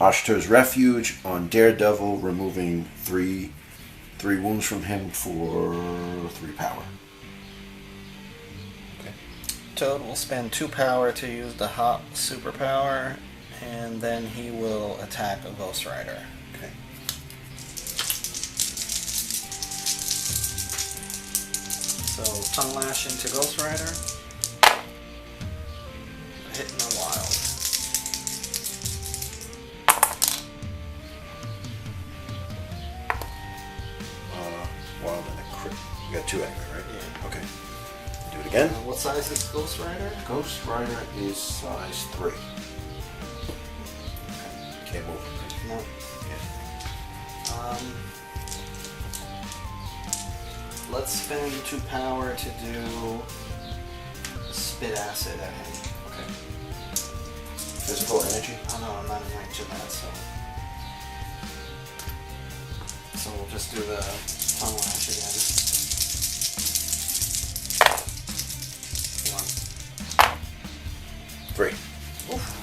Ashtar's Refuge on Daredevil, removing 3 wounds from him for 3 power. Okay. Toad will spend 2 power to use the hot superpower, and then he will attack a Ghost Rider. Okay. So tongue lash into Ghost Rider. Hitting a wild. Wild and a crit. You got 2 anyway, right? Yeah. Okay. Do it again. What size is Ghost Rider? Ghost Rider is size 3. Can't move. No. Yeah. Let's spend 2 power to do spit acid at him. Okay. Physical energy? Oh no, I'm not in range of that, so. So we'll just do the tongue lash again. 1. 3. Oof.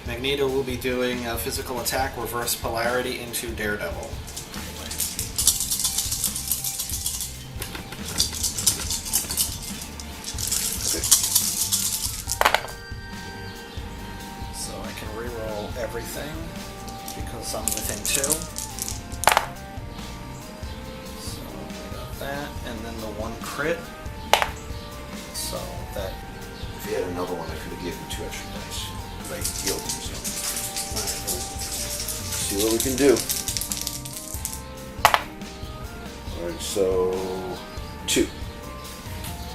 Magneto will be doing a physical attack, reverse polarity into Daredevil. Okay. So I can reroll everything because I'm within 2. So we got that, and then the 1 crit. So that. If he had another one, I could have given him 2 extra dice. I healed him, so. See what we can do. Alright, so 2.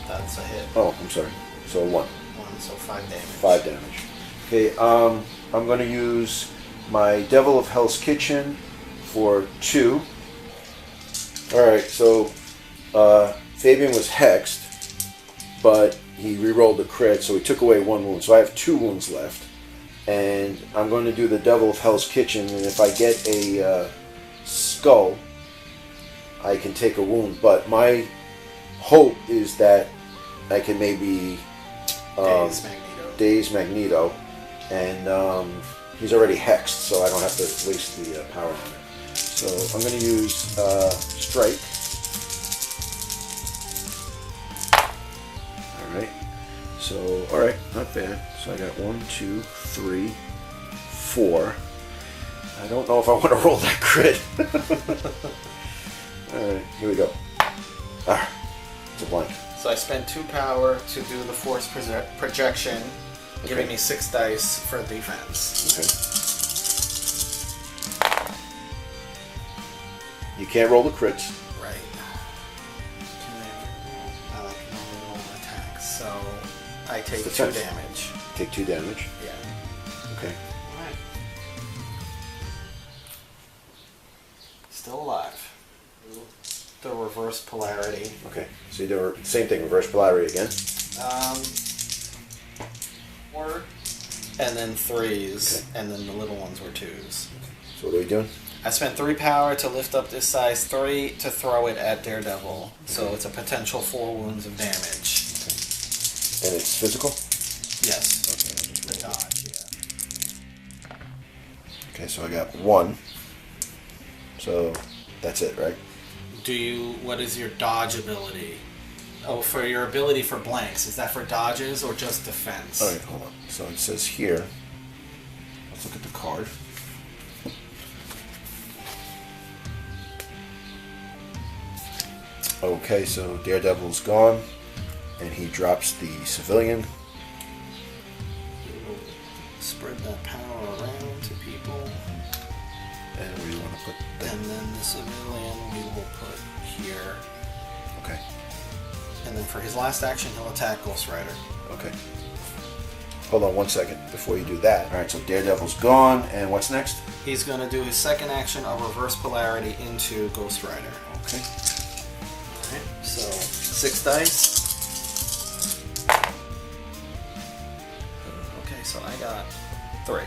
That's a hit. Oh, I'm sorry. So 1. 1, so 5 damage. 5 damage. Okay, I'm going to use my Devil of Hell's Kitchen for 2. Alright, so Fabian was hexed, but he re-rolled the crit, so he took away 1 wound. So I have 2 wounds left. And I'm going to do the Devil of Hell's Kitchen, and if I get a skull, I can take a wound. But my hope is that I can maybe daze Magneto, and he's already hexed, so I don't have to waste the power on it. So I'm going to use Strike. Alright. So, alright, not bad. So I got 1, 2, 3, 4. I don't know if I want to roll that crit. Alright, here we go. Ah, it's a blank. So I spent 2 power to do the force projection, giving me 6 dice for defense. Okay. You can't roll the crits. Right. I like only roll attacks, so I take 2 damage. Take 2 damage. Yeah. Okay. Alright. Still alive. The reverse polarity. Okay. So you do the same thing, reverse polarity again. 4, and then 3s, and then the little ones were 2s. So what are we doing? I spent 3 power to lift up this size 3 to throw it at Daredevil, so it's a potential 4 wounds of damage. Okay. And it's physical? Yes. The dodge, yeah. Okay, so I got 1. So that's it, right? What is your dodge ability? Oh, for your ability for blanks, is that for dodges or just defense? Alright, hold on. So it says here, let's look at the card. Okay, so Daredevil's gone, and he drops the civilian. Spread that power around to people. And where do you want to put that? And then the civilian we will put here. Okay. And then for his last action, he'll attack Ghost Rider. Okay. Hold on 1 second before you do that. Alright, so Daredevil's gone, and what's next? He's going to do his second action of reverse polarity into Ghost Rider. Okay. Alright, so 6 dice. Okay, so I got 3.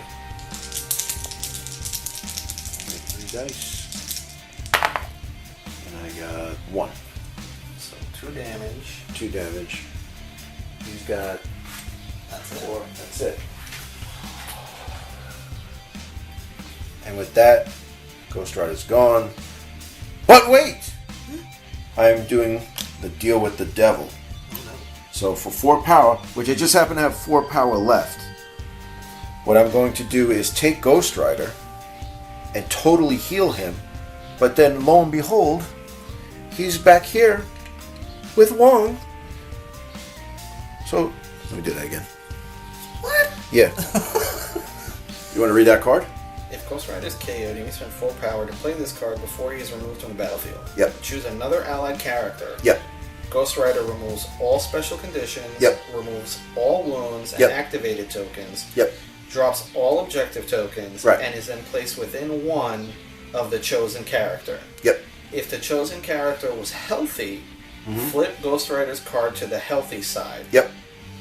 3 dice. And I got 1. So 2 damage. 2 damage. He's got That's 4. it. That's it. And with that, Ghost Rider's gone. But wait! I'm doing the deal with the devil. Oh, no. So for 4 power, which I just happen to have 4 power left, what I'm going to do is take Ghost Rider and totally heal him, but then lo and behold, he's back here with Wong. So, let me do that again. What? Yeah. You want to read that card? If Ghost Rider is KO'd, you may spend full power to play this card before he is removed from the battlefield. Yep. Choose another allied character. Yep. Ghost Rider removes all special conditions. Yep. Removes all wounds and Yep. activated tokens. Yep. Drops all objective tokens. Right. And is then placed within one of the chosen character. Yep. If the chosen character was healthy, flip Ghost Rider's card to the healthy side. Yep.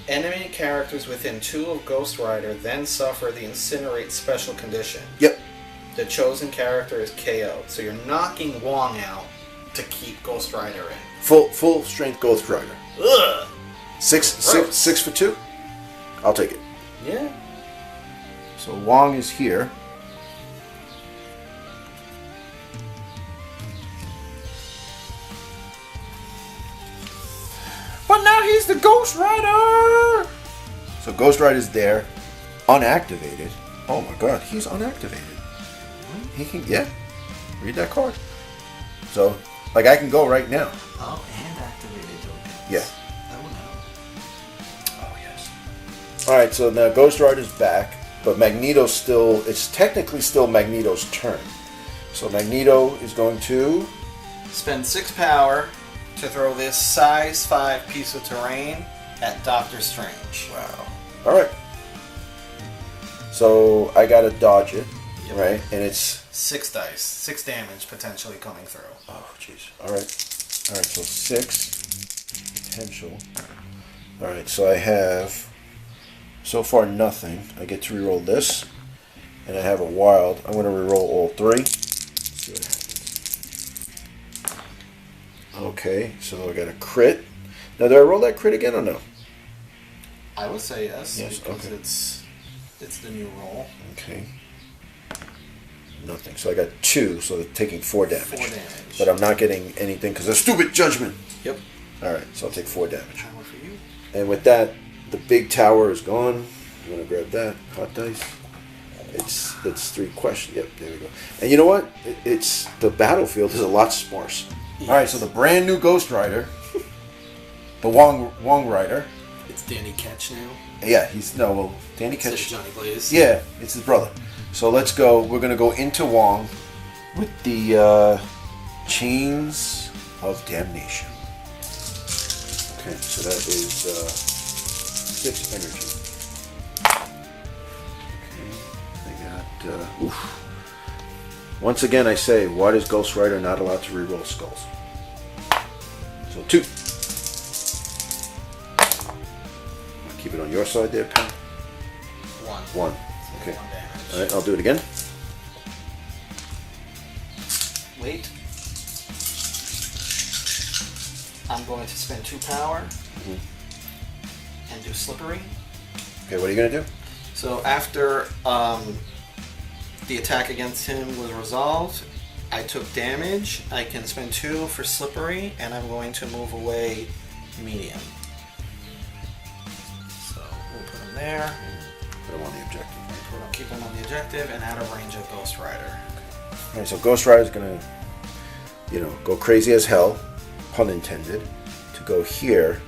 Enemy characters within 2 of Ghost Rider then suffer the Incinerate special condition. Yep. The chosen character is KO'd. So you're knocking Wong out to keep Ghost Rider in. Full strength Ghost Rider. Ugh! Six for 2? I'll take it. Yeah. So Wong is here. But now he's the Ghost Rider! So Ghost Rider's there, unactivated. Oh my god, he's unactivated. He can, yeah, read that card. So, like, I can go right now. Oh, and activated tokens. Yeah. Oh no. Oh, yes. Alright, so now Ghost Rider's back, but Magneto's still, it's technically still Magneto's turn. So Magneto is going to... Spend 6 power to throw this size 5 piece of terrain at Doctor Strange. Wow. Alright. So I gotta dodge it, Yep. right? And it's... 6 dice. 6 damage potentially coming through. Oh, jeez. Alright. Alright, so 6 potential. Alright, so I have so far nothing. I get to reroll this. And I have a wild. I'm gonna reroll all 3. Let's see what happens. Okay, so I got a crit. Now, do I roll that crit again or no? I would say yes, Yes, because okay. it's the new roll. Okay. Nothing. So I got 2, so they're taking 4 damage. 4 damage. But I'm not getting anything because of stupid judgment. Yep. Alright, so I'll take 4 damage. Power for you. And with that, the big tower is gone. I'm going to grab that. Hot dice. It's 3 questions. Yep, there we go. And you know what? It's the battlefield is a lot sparse. Yes. Alright, so the brand new Ghost Rider, the Wong Rider. It's Danny Ketch now. Yeah, Danny Instead of Ketch. Johnny Blaze. Yeah, it's his brother. So let's go. We're going to go into Wong with the Chains of Damnation. Okay, so that is 6 energy. Okay, I got... oof. Once again, I say, why is Ghost Rider not allowed to reroll skulls? So 2. Keep it on your side there, pal. 1. 1. Okay. 1 damage. Alright, I'll do it again. Wait. I'm going to spend 2 power and do Slippery. Okay, what are you going to do? So after the attack against him was resolved, I took damage. I can spend 2 for Slippery, and I'm going to move away medium. So we'll put him there. Put him on the objective. Keep him on the objective and out of range of Ghost Rider. Alright, so Ghost Rider's going to, go crazy as hell, pun intended, to go here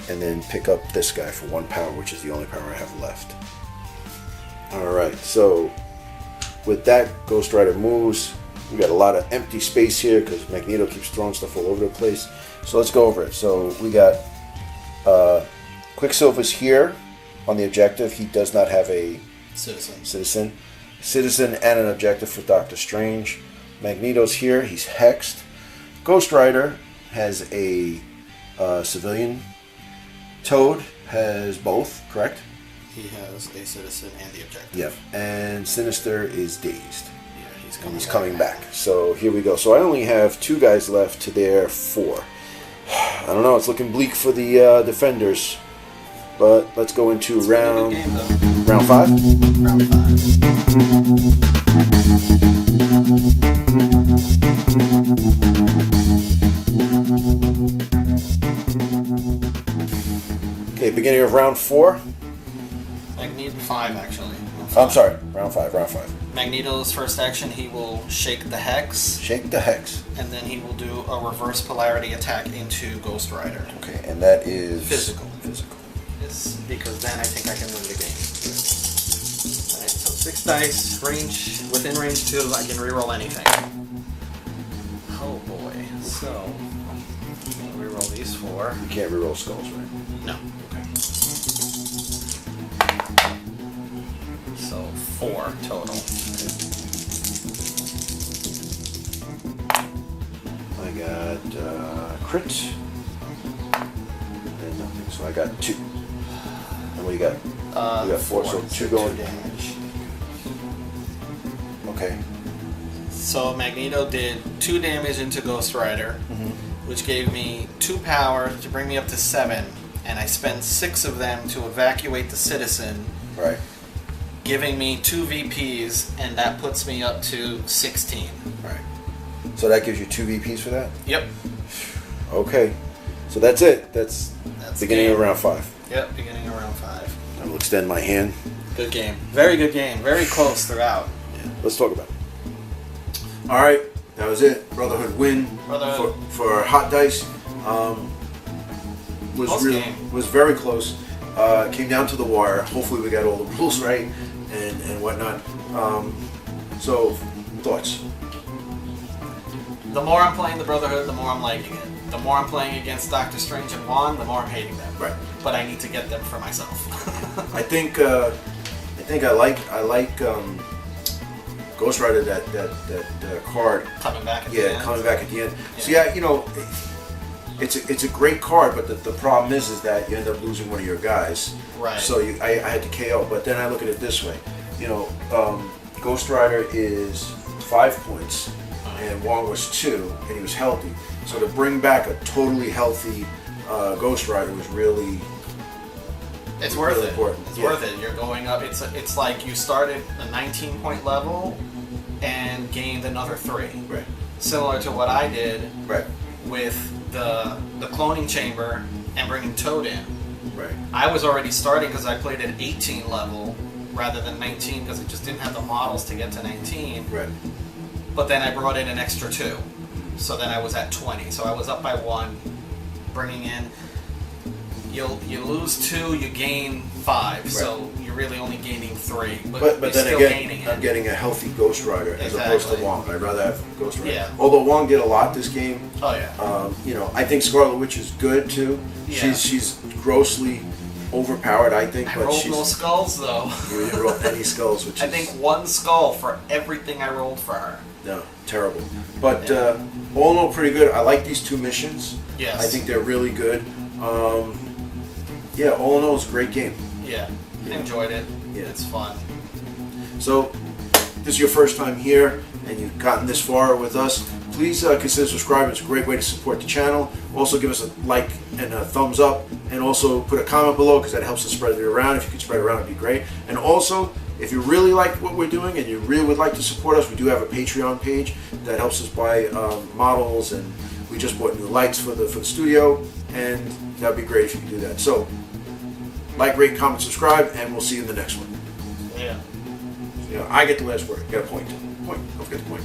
and then pick up this guy for 1 power, which is the only power I have left. Alright, so with that, Ghost Rider moves. We got a lot of empty space here because Magneto keeps throwing stuff all over the place. So let's go over it. So we got Quicksilver's here on the objective. He does not have a citizen and an objective for Doctor Strange. Magneto's here. He's hexed. Ghost Rider has a civilian. Toad has both, correct? He has a citizen and the objective. Yep. And Sinister is dazed. Yeah, He's coming back. So here we go. So I only have 2 guys left to their 4. I don't know. It's looking bleak for the Defenders. But let's go into round 5. Round 5. Okay, beginning of round 4. I need 5 actually. I'm sorry, round 5. Magneto's first action, he will shake the Hex. Shake the Hex. And then he will do a reverse polarity attack into Ghost Rider. Okay, and that is... Physical. Physical. Yes, because then I think I can win the game. Alright, so 6 dice, within range 2, I can reroll anything. Oh boy, so... I'll reroll these 4. You can't reroll skulls, right? No. Okay. So 4 total. I got crit and nothing, so I got 2. And what do you got? You got 4, so 2 going. 2 damage. Okay. So Magneto did 2 damage into Ghost Rider, which gave me 2 power to bring me up to 7, and I spent 6 of them to evacuate the citizen. Right. Giving me 2 VPs, and that puts me up to 16. Right. So that gives you 2 VPs for that? Yep. Okay. So that's it. That's beginning of round 5. Yep, beginning of round 5. I will extend my hand. Good game. Very good game. Very close throughout. Yeah. Let's talk about it. All right. That was it. Brotherhood win for Hot Dice. Was very close. Came down to the wire. Hopefully we got all the rules right and whatnot. So, thoughts? The more I'm playing the Brotherhood, the more I'm liking it. The more I'm playing against Doctor Strange and Wand, the more I'm hating them. Right. But I need to get them for myself. I think I like Ghost Rider that card. Coming back at the end. Yeah, coming back at the end. Yeah. So yeah, you know, it's a great card, but the problem is that you end up losing one of your guys. Right. So I had to KO, but then I look at it this way. You know, Ghost Rider is 5 points, and Wong was 2, and he was healthy. So to bring back a totally healthy Ghost Rider was really... It's worth really it. Important. It's worth it. You're going up. It's like you started a 19-point level and gained another 3. Right. Similar to what I did. Right. With the cloning chamber and bringing Toad in. Right. I was already starting because I played at 18 level rather than 19 because it just didn't have the models to get to 19. Right. But then I brought in an extra 2, so then I was at 20. So I was up by 1, bringing in. You lose 2, you gain 5. Right. So you're really only gaining 3. But then still again, I'm getting a healthy Ghost Rider as opposed to Wong. I'd rather have Ghost Rider. Yeah. Although Wong did a lot this game. Oh yeah. You know, I think Scarlet Witch is good too. Yeah. She's grossly overpowered, I think. I rolled no skulls though. You didn't roll any skulls, which I think 1 skull for everything I rolled for her. No, terrible. But all in all, pretty good. I like these 2 missions. Yes. I think they're really good. Yeah, all in all, it's a great game. Yeah, enjoyed it. Yeah. It's fun. So, this is your first time here, and you've gotten this far with us, please consider subscribing. It's a great way to support the channel. Also, give us a like and a thumbs up, and also put a comment below because that helps us spread it around. If you could spread it around, it'd be great. And also, if you really like what we're doing and you really would like to support us, we do have a Patreon page that helps us buy models, and we just bought new lights for the studio, and that'd be great if you could do that. So, like, rate, comment, subscribe, and we'll see you in the next one. Yeah. You know, I get the last word. Got a point. Point. Don't forget the point.